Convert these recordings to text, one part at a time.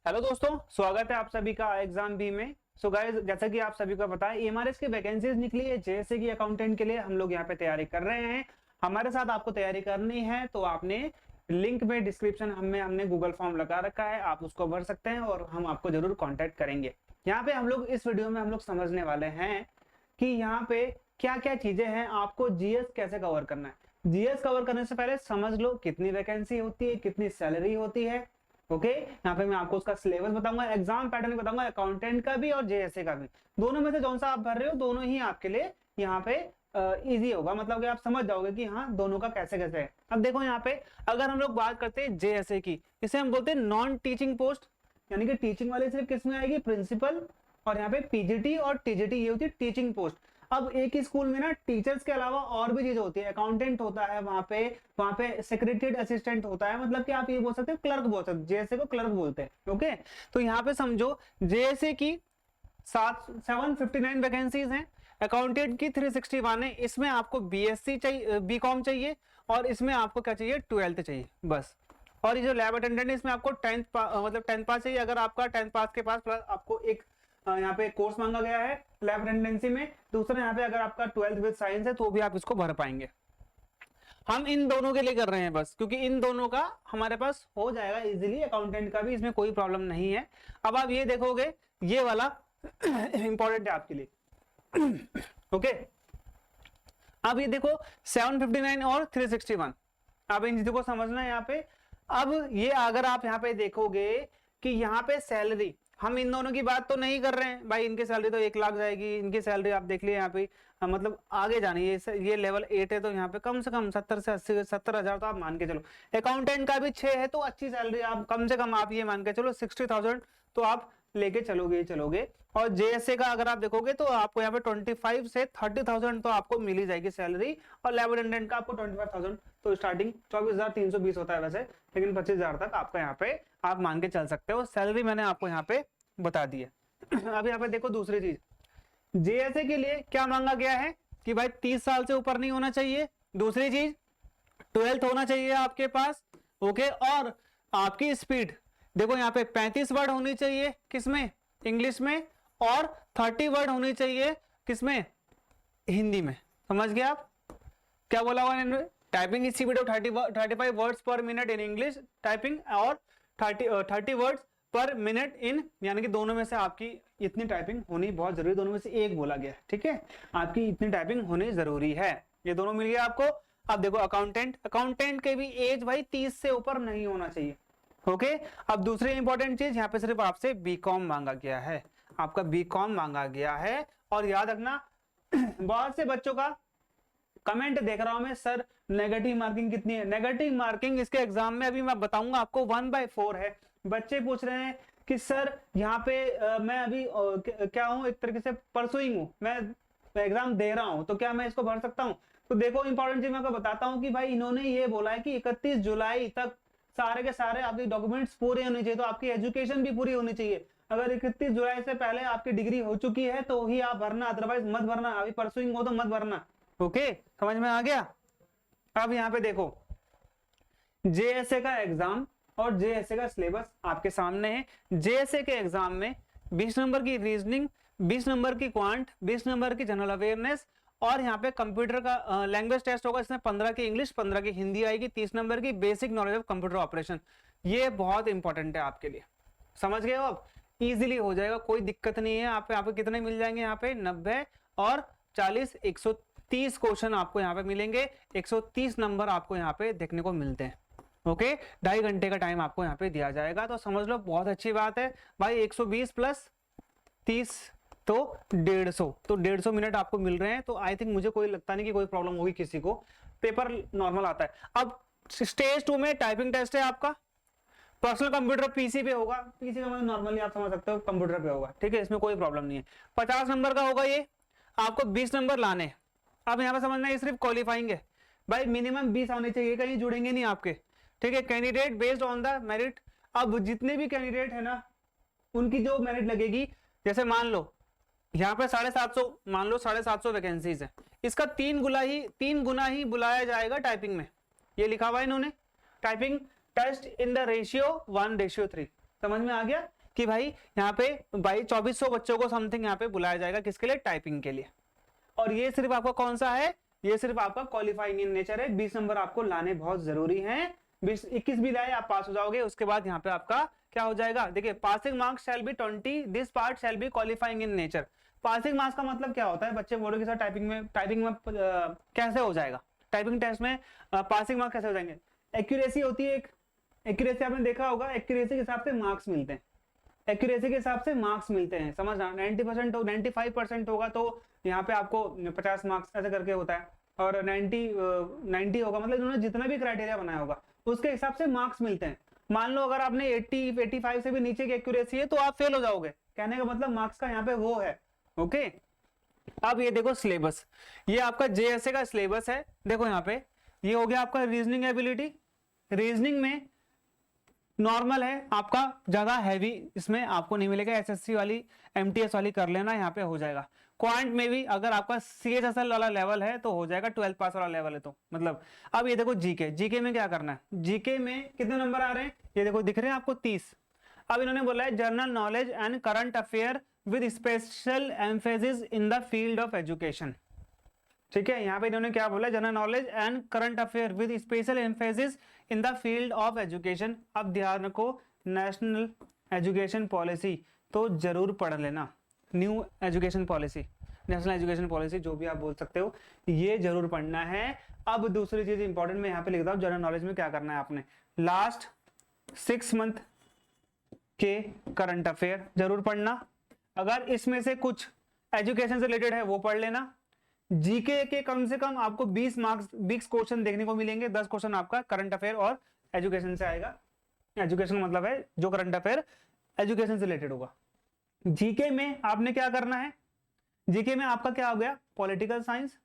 Hello दोस्तों, स्वागत है आप सभी का एग्जाम बी में। सो गाइस, जैसा कि आप सभी को पता है एमआरएस की वैकेंसीज निकली है जैसे कि अकाउंटेंट के लिए हम लोग यहाँ पे तैयारी कर रहे हैं। हमारे साथ आपको तैयारी करनी है तो आपने लिंक में डिस्क्रिप्शन में हमने गूगल फॉर्म लगा रखा है, आप उसको भर सकते हैं और हम आपको जरूर कॉन्टेक्ट करेंगे। यहाँ पे हम लोग इस वीडियो में हम लोग समझने वाले हैं कि यहाँ पे क्या क्या चीजें हैं, आपको जीएस कैसे कवर करना है। जीएस कवर करने से पहले समझ लो कितनी वैकेंसी होती है, कितनी सैलरी होती है। ओके, यहाँ पे मैं आपको उसका सिलेबस बताऊंगा, एग्जाम पैटर्न बताऊंगा, अकाउंटेंट का भी और जेएसए का भी। दोनों में से कौन सा आप भर रहे हो, दोनों ही आपके लिए यहाँ पे इजी होगा, मतलब कि आप समझ जाओगे कि हाँ दोनों का कैसे कैसे है। अब देखो यहाँ पे अगर हम लोग बात करते हैं जेएसए की, इसे हम बोलते हैं नॉन टीचिंग पोस्ट, यानी कि टीचिंग वाले सिर्फ किस में आएगी, प्रिंसिपल, और यहाँ पे पीजीटी और टीजीटी ये होती है टीचिंग पोस्ट। अब एक ही स्कूल में ना टीचर्स के अलावा और भी चीज होती है, अकाउंटेंट होता है वहां पे सेक्रेटरी असिस्टेंट होता है, मतलब कि आप ये बोल सकते हो क्लर्क बोल सकते हो, जेएसए को क्लर्क बोलते हैं। ओके, तो यहाँ पे समझो जेएसए की 759 वैकेंसीज हैं, अकाउंटेंट की 361 है। इसमें आपको बीएससी चाहिए, बीकॉम चाहिए, और इसमें आपको क्या चाहिए, 12th चाहिए बस। और ये जो लैब अटेंडेंट है इसमें आपको 10th पास चाहिए। अगर आपका 10th पास के पास प्लस आपको एक यहाँ पे कोर्स मांगा गया है लैब अटेंडेंसी में, दूसरा यहाँ पे अगर आपका 12th विद साइंस है तो भी आप इसको भर पाएंगे। हम इन दोनों के लिए कर रहे हैं बस, क्योंकि इन दोनों का हमारे पास हो जाएगा इजीली, अकाउंटेंट का भी इसमें कोई प्रॉब्लम नहीं है। अब आप ये देखोगे ये वाला इंपॉर्टेंट है आपके लिए। ओके, अब ये देखो 759 और 361, अब इन चीजों को समझना है यहाँ पे। अब ये अगर आप यहाँ पे देखोगे कि यहाँ पे सैलरी, हम इन दोनों की बात तो नहीं कर रहे हैं भाई, इनकी सैलरी तो 1 लाख जाएगी, इनकी सैलरी आप देख लिए यहाँ पे, मतलब आगे जानी ये लेवल 8 है तो यहाँ पे कम से कम 70 से 80 70,000 तो आप मान के चलो। अकाउंटेंट का भी 6 है तो अच्छी सैलरी, आप कम से कम आप ये मान के चलो 60,000 तो आप लेके चलोगे। और जेएसए का अगर आप देखोगे तो आपको यहाँ पे 25 से 30,000 तो आपको मिल ही जाएगी सैलरी, और लैब अटेंडेंट का आपको 25,000, तो स्टार्टिंग 24,320 होता है वैसे, लेकिन 25,000 तक आपका यहाँ पे आप मान के चल सकते हो। सैलरी मैंने आपको यहाँ पे बता दी है। अब यहाँ पे देखो दूसरी चीज, जेएसए के लिए क्या मांगा गया है कि भाई 30 साल से ऊपर नहीं होना चाहिए। दूसरी चीज 12th होना चाहिए आपके पास। ओके, और आपकी स्पीड देखो यहाँ पे 35 वर्ड होनी चाहिए किसमें, इंग्लिश में, और 30 वर्ड होनी चाहिए किसमें, हिंदी में। समझ गए आप क्या बोला हुआ, टाइपिंग स्पीड ऑफ 35 वर्ड्स पर मिनट इन इंग्लिश टाइपिंग, और 30 वर्ड्स पर मिनट इन, यानी कि दोनों में से आपकी इतनी टाइपिंग होनी बहुत जरूरी, दोनों में से एक बोला गया है, ठीक है, आपकी इतनी टाइपिंग होनी जरूरी है। ये दोनों मिल गया आपको। अब देखो अकाउंटेंट के भी एज भाई 30 से ऊपर नहीं होना चाहिए। ओके, अब दूसरी इंपॉर्टेंट चीज, यहाँ पे सिर्फ आपसे बीकॉम मांगा गया है, आपका बीकॉम मांगा गया है। और याद रखना बहुत से बच्चों का कमेंट देख रहा हूं मैं, सर नेगेटिव मार्किंग कितनी है। नेगेटिव मार्किंग इसके एग्जाम में अभी मैं बताऊंगा आपको 1/4 है। बच्चे पूछ रहे हैं कि सर यहाँ पे मैं अभी क्या हूँ, एक तरीके से परसुइंग हूँ, मैं एग्जाम दे रहा हूँ, तो क्या मैं इसको भर सकता हूँ। तो देखो इंपॉर्टेंट चीज मैं आपको बताता हूँ कि भाई इन्होंने ये बोला है कि 31 जुलाई तक सारे के सारे आपके डॉक्यूमेंट्स पूरे होने चाहिए, तो आपकी एजुकेशन भी पूरी होनी चाहिए। अगर 31 जुलाई से पहले आपकी डिग्री हो चुकी है तो ही आप भरना, अदरवाइज मत भरना, अभी परसुइंग हो तो मत भरना। ओके, समझ में आ गया। अब यहाँ पे देखो जेएसए का एग्जाम और जेएसए का सिलेबस आपके सामने है। जेएसए के एग्जाम में 20 नंबर की रीजनिंग, 20 नंबर की क्वांट, 20 नंबर की जनरल अवेयरनेस, और यहाँ पे कंप्यूटर का लैंग्वेज टेस्ट होगा, इसमें 15 की इंग्लिश, 15 की हिंदी आएगी, 30 नंबर की basic knowledge of computer operation. ये बहुत इंपॉर्टेंट है आपके लिए, समझ गए हो। अब इजीली हो जाएगा, कोई दिक्कत नहीं है। आप कितने मिल जाएंगे यहाँ पे, 90 और 40, 130 क्वेश्चन आपको यहाँ पे मिलेंगे, 130 नंबर आपको यहाँ पे देखने को मिलते हैं। ओके, 2.5 घंटे का टाइम आपको यहाँ पे दिया जाएगा, तो समझ लो बहुत अच्छी बात है भाई। 120 प्लस 30 तो 150, तो 150 मिनट आपको मिल रहे हैं, तो आई थिंक मुझे कोई लगता नहीं कि कोई प्रॉब्लम होगी किसी को, पेपर नॉर्मल आता है। अब स्टेज 2 में टाइपिंग टेस्ट है आपका, पर्सनल कंप्यूटर पीसी पे होगा, पीसी का मतलब नॉर्मली आप समझ सकते हो कंप्यूटर पे होगा, ठीक है, इसमें कोई प्रॉब्लम नहीं है। 50 नंबर का होगा ये, आपको 20 नंबर लाने। अब यहाँ पे समझना है सिर्फ क्वालिफाइंग है भाई, मिनिमम 20 आने चाहिए, कहीं जुड़ेंगे नहीं आपके, ठीक है। Candidate based on the merit, अब जितने भी कैंडिडेट है ना उनकी जो मेरिट लगेगी, जैसे मान लो यहाँ पे 750, मान लो 750 वैकेंसीज है, इसका 3 गुना ही बुलाया जाएगा टाइपिंग में, ये लिखा हुआ है इन्होंने, typing test in the ratio 1:3। समझ में आ गया। कि भाई यहाँ पे भाई 2400 बच्चों को समथिंग यहाँ पे बुलाया जाएगा, किसके लिए, टाइपिंग के लिए। और ये सिर्फ आपका कौन सा है, ये सिर्फ आपका क्वालिफाइंग इन नेचर है। 20 नंबर आपको लाने बहुत जरूरी हैं, 21 भी लाए आप पास हो जाओगे। उसके बाद यहाँ पे आपका क्या हो जाएगा, देखिए passing marks shall be 20, this part shall be qualifying in nature. Passing marks का मतलब क्या होता है, बच्चे बोलोगे सर टाइपिंग में कैसे हो जाएगा, टाइपिंग टेस्ट में पासिंग मार्क्स कैसे हो जाएंगे। एक्यूरेसी होती है एक, एक्यूरेसी आपने देखा होगा, एक्यूरेसी के हिसाब से मार्क्स मिलते हैं, एक्यूरेसी के हिसाब से मार्क्स मिलते हैं, समझना। 90% हो 95% होगा तो यहाँ पे आपको 50 मार्क्स ऐसे करके होता है, और 90 होगा मतलब उन्होंने जितना भी क्राइटेरिया बनाया होगा उसके हिसाब से मार्क्स मिलते हैं। मान लो अगर आपने 85 से भी नीचे की एक्यूरेसी है तो आप फेल हो जाओगे, कहने का मतलब मार्क्स का यहाँ पे वो है। ओके, अब ये देखो सिलेबस, ये आपका जेएसए का सिलेबस है। देखो यहाँ पे ये हो गया आपका रीजनिंग एबिलिटी, रीजनिंग में नॉर्मल है आपका, ज्यादा हैवी इसमें आपको नहीं मिलेगा, एसएससी वाली एमटीएस वाली कर लेना, यहाँ पे हो जाएगा। क्वांट में भी अगर आपका सीएचएसएल वाला लेवल है तो हो जाएगा, 12th पास वाला लेवल है तो मतलब। अब ये देखो जीके, जीके में क्या करना है, जीके में कितने नंबर आ रहे हैं, ये देखो दिख रहे हैं आपको 30। अब इन्होंने बोला है general knowledge and current affair with special emphasis in the field of education. ठीक है, यहाँ पे इन्होंने क्या बोला, general knowledge and current affair with special emphasis in the field of education. अब ध्यान रखो, नेशनल एजुकेशन पॉलिसी तो जरूर पढ़ लेना, new education policy, national education policy जो भी आप बोल सकते हो, ये जरूर पढ़ना है। अब दूसरी चीज इंपॉर्टेंट मैं यहाँ पे लिखता हूँ, जनरल नॉलेज में क्या करना है आपने, लास्ट 6 मंथ के करंट अफेयर जरूर पढ़ना, अगर इसमें से कुछ एजुकेशन से रिलेटेड है वो पढ़ लेना। जीके के कम से कम आपको 20 मार्क्स 20 क्वेश्चन देखने को मिलेंगे, 10 क्वेश्चन आपका करंट अफेयर और एजुकेशन से आएगा। एजुकेशन मतलब है जो करंट अफेयर एजुकेशन से रिलेटेड होगा। जीके में आपने क्या करना है, जीके में आपका क्या हो गया, पॉलिटिकल साइंस,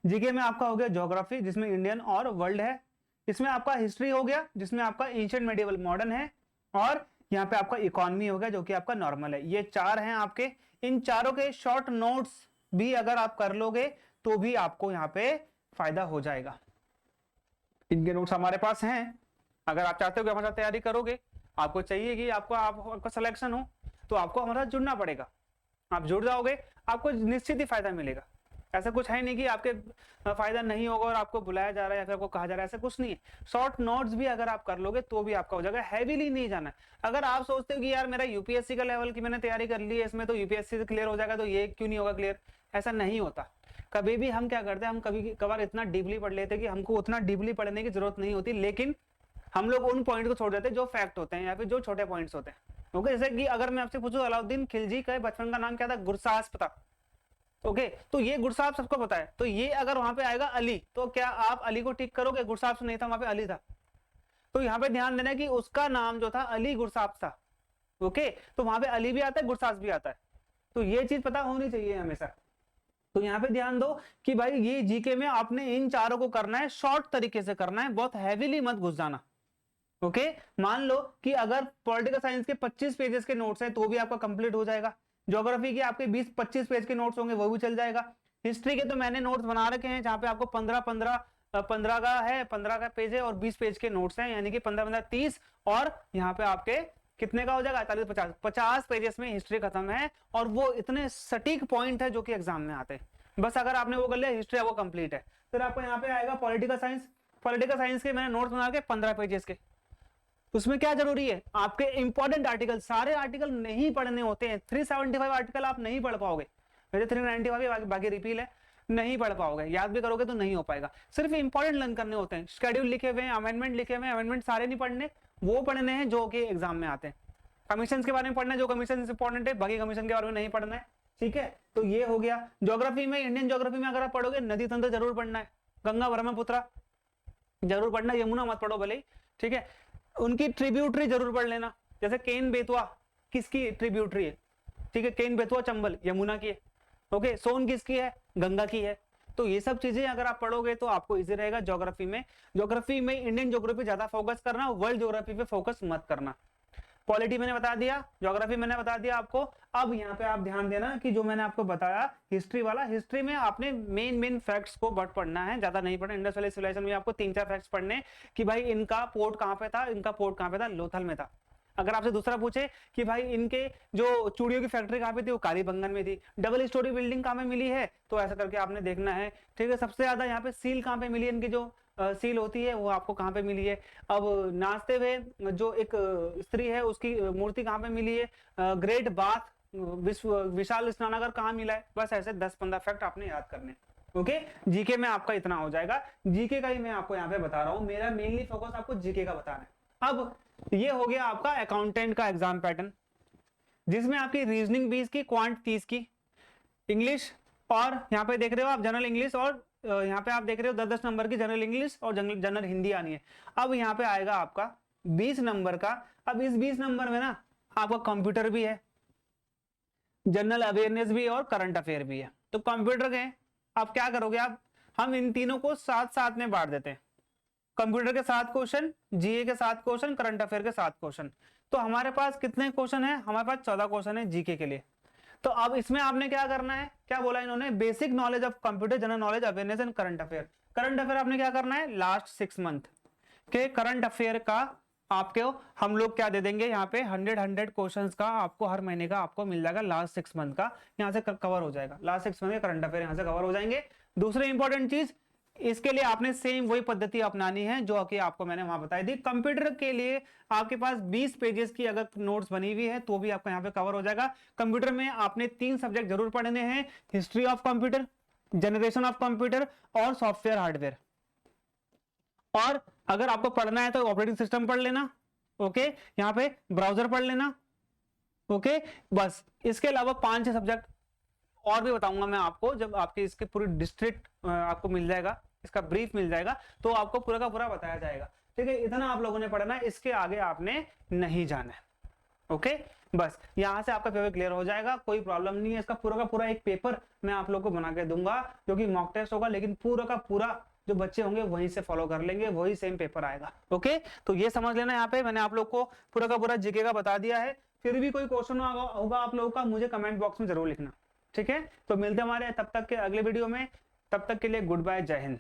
जीके में आपका हो गया ज्योग्राफी जिसमें इंडियन और वर्ल्ड है, इसमें आपका हिस्ट्री हो गया जिसमें आपका एंशिएंट मेडिवल मॉडर्न है, और यहाँ पे आपका इकोनॉमी हो गया जो कि आपका नॉर्मल है। ये 4 हैं आपके, इन चारों के शॉर्ट नोट्स भी अगर आप कर लोगे तो भी आपको यहाँ पे फायदा हो जाएगा। इनके नोट्स हमारे पास हैं, अगर आप चाहते हो कि हमारे साथ तैयारी करोगे, आपको चाहिए कि आपका सिलेक्शन हो तो आपको हमारे साथ जुड़ना पड़ेगा। आप जुड़ जाओगे आपको निश्चित ही फायदा मिलेगा। ऐसा कुछ है नहीं कि आपके फायदा नहीं होगा और आपको बुलाया जा रहा है या फिर आपको कहा जा रहा है, ऐसा कुछ नहीं है। शॉर्ट नोट्स भी अगर आप कर लोगे तो भी आपका हो जाएगा, हैवीली नहीं जाना है। अगर आप सोचते हो कि यार मेरा यूपीएससी का लेवल की मैंने तैयारी कर ली है, इसमें तो यूपीएससी से क्लियर हो जाएगा तो ये क्यों नहीं होगा क्लियर, ऐसा नहीं होता। कभी भी हम क्या करते हैं, हम कभी कभार इतना डीपली पढ़ लेते हैं कि हमको उतना डीपली पढ़ने की जरूरत नहीं होती, लेकिन हम लोग उन पॉइंट को छोड़ देते हैं जो फैक्ट होते हैं या फिर जो छोटे पॉइंट्स होते हैं। ओके, जैसे कि अगर मैं आपसे पूछूं अलाउद्दीन खिलजी का बचपन का नाम क्या था, गुरसास पता, ओके तो ये गुरसाहिब सबको पता है, तो ये अगर वहां पे आएगा अली तो क्या आप अली को टिक करोगे, गुरसाहिब से नहीं था, वहां पे अली था। तो यहाँ पे ध्यान देना कि उसका नाम जो था अली गुरसाहिब था। ओके, तो वहां पे अली भी आता है गुरसाहिब भी आता है, तो ये चीज पता होनी चाहिए हमेशा। तो यहाँ पे ध्यान दो कि भाई ये जीके में आपने इन चारों को करना है, शॉर्ट तरीके से करना है, बहुत हैवीली मत घुस जाना। ओके, मान लो कि अगर पॉलिटिकल साइंस के 25 पेजेस के नोट्स हैं तो भी आपका कंप्लीट हो जाएगा, ज्योग्राफी के आपके 20-25 पेज के नोट्स होंगे वो भी चल जाएगा, हिस्ट्री के तो मैंने नोट्स बना रखे हैं जहां पे आपको 15 का है, 15 का पेज है और 20 पेज के नोट्स हैं, यानी कि 15 30, और यहाँ पे आपके कितने का हो जाएगा 48 50 पेजेस में हिस्ट्री खत्म है, और वो इतने सटीक पॉइंट है जो कि एग्जाम में आते हैं। बस अगर आपने वो कर लिया, हिस्ट्री वो कंप्लीट है। फिर आपको यहाँ पे आएगा पॉलिटिकल साइंस, पॉलिटिकल साइंस के मैंने नोट्स बना के 15 पेजेस के, उसमें क्या जरूरी है, आपके इंपॉर्टेंट आर्टिकल, सारे आर्टिकल नहीं पढ़ने होते हैं, 375 आर्टिकल आप नहीं पढ़ पाओगे, वैसे 395 बाकी रिपील है, नहीं पढ़ पाओगे, याद भी करोगे तो नहीं हो पाएगा। सिर्फ इंपॉर्टेंट लर्न करने होते हैं, शेड्यूल लिखे हुए हैं, अमेंडमेंट लिखे हुए हैं, अमेंडमेंट सारे नहीं पढ़ने, वो पढ़ने हैं जो कि एग्जाम में आते हैं। कमीशन के बारे में पढ़ना है, जो कमीशन इंपॉर्टेंट है, बाकी कमीशन के बारे में नहीं पढ़ना है। ठीक है, तो ये हो गया। ज्योग्राफी में, इंडियन ज्योग्राफी में अगर आप पढ़ोगे नदी तंत्र जरूर पढ़ना है, गंगा ब्रह्मपुत्र जरूर पढ़ना, यमुना मत पढ़ो भले ही, ठीक है। उनकी ट्रिब्यूटरी जरूर पढ़ लेना, जैसे केन बेतवा किसकी ट्रिब्यूटरी है, ठीक है, केन बेतवा चंबल यमुना की है, ओके, सोन किसकी है, गंगा की है। तो ये सब चीजें अगर आप पढ़ोगे तो आपको इजी रहेगा ज्योग्राफी में। ज्योग्राफी में इंडियन ज्योग्राफी ज्यादा फोकस करना, वर्ल्ड ज्योग्राफी पे फोकस मत करना। पॉलिटी मैंने बता दिया, ज्योग्राफी मैंने बता दिया आपको। अब यहाँ पे आप ध्यान देना कि जो मैंने आपको बताया हिस्ट्री वाला, हिस्ट्री में आपने मेन फैक्ट्स को बट पढ़ना है, ज्यादा नहीं पढ़ना। इंडस वैली सिविलाइजेशन में आपको 3-4 फैक्ट्स पढ़ने कि भाई इनका पोर्ट कहाँ पे था, इनका पोर्ट कहाँ पे था, लोथल में था। अगर आपसे दूसरा पूछे कि भाई इनके जो चूड़ियों की फैक्ट्री कहाँ पे थी, वो कालीबंगन में थी। डबल स्टोरी बिल्डिंग कहाँ पे मिली है, तो ऐसा करके आपने देखना है। ठीक है, सबसे ज्यादा यहाँ पे सील कहाँ पे मिली है, इनकी जो सील होती है वो आपको कहाँ पे मिली है। अब नाचते हुए जो एक स्त्री है उसकी मूर्ति कहाँ पे मिली है, ग्रेट बाथ विशाल स्नानागार कहाँ मिला है। बस ऐसे 10-15 फैक्ट आपने याद करने। ओके, जीके में आपका इतना हो जाएगा। जीके का ही मैं आपको यहाँ पे बता रहा हूँ, मेरा मेनली फोकस आपको जीके का बताना है। अब ये हो गया आपका अकाउंटेंट का एग्जाम पैटर्न, जिसमें आपकी रीजनिंग 20 की, क्वांट 30 की, इंग्लिश और यहाँ पे देख रहे हो आप जनरल इंग्लिश, और यहाँ पे आप देख रहे हो 10-10 नंबर की जनरल इंग्लिश और जनरल हिंदी आनी है। अब यहाँ पे आएगा आपका 20 नंबर का। अब इस 20 नंबर में ना आपका कंप्यूटर भी है, जनरल अवेयरनेस भी है और करंट अफेयर भी है। तो कंप्यूटर के आप क्या करोगे, आप हम इन तीनों को साथ साथ में बांट देते हैं। कंप्यूटर के 7 क्वेश्चन, जीए के 7 क्वेश्चन, करंट अफेयर के 7 क्वेश्चन। तो हमारे पास कितने क्वेश्चन है, हमारे पास 14 क्वेश्चन है जीके के लिए। तो अब इसमें आपने क्या करना है, क्या बोला इन्होंने, basic knowledge of computer, general knowledge, awareness and current affair. Current affair आपने क्या करना है, लास्ट 6 मंथ के करंट अफेयर का आपके हम लोग क्या दे देंगे, यहाँ पे 100 क्वेश्चंस का आपको हर महीने का आपको मिल जाएगा, लास्ट 6 मंथ का यहाँ से कवर हो जाएगा। लास्ट 6 मंथ के करंट अफेयर यहाँ से कवर हो जाएंगे। दूसरी इंपॉर्टेंट चीज, इसके लिए आपने सेम वही पद्धति अपनानी है जो कि आपको मैंने वहां बताई थी। कंप्यूटर के लिए आपके पास 20 पेजेस की अगर नोट्स बनी हुई है तो भी आपका यहाँ पे कवर हो जाएगा। कंप्यूटर में आपने 3 सब्जेक्ट जरूर पढ़ने हैं, history of computer, generation of computer और सॉफ्टवेयर हार्डवेयर। और अगर आपको पढ़ना है तो ऑपरेटिंग सिस्टम पढ़ लेना, ओके, यहाँ पे ब्राउजर पढ़ लेना, ओके। बस इसके अलावा 5-6 सब्जेक्ट और भी बताऊंगा मैं आपको, जब आपके इसके पूरी डिस्ट्रिक्ट आपको मिल जाएगा, इसका ब्रीफ मिल जाएगा तो आपको पूरा का पूरा बताया जाएगा। ठीक है, इतना आप लोगों ने पढ़ना है, इसके आगे आपने नहीं जाना है। ओके, बस यहां से आपका पेपर क्लियर हो जाएगा, कोई प्रॉब्लम नहीं है। इसका पूरा का पूरा एक पेपर मैं आप लोग को बना के दूंगा जो कि मॉक टेस्ट होगा, लेकिन पूरा का पूरा जो बच्चे होंगे वहीं से फॉलो कर लेंगे, वही सेम पेपर आएगा। ओके, तो ये समझ लेना, यहाँ पे मैंने आप लोग को पूरा का पूरा जीके का बता दिया है। फिर भी कोई क्वेश्चन होगा आप लोगों का, मुझे कमेंट बॉक्स में जरूर लिखना। ठीक है, तो मिलते हैं हमारे तब तक के अगले वीडियो में, तब तक के लिए गुड बाय, जय हिंद।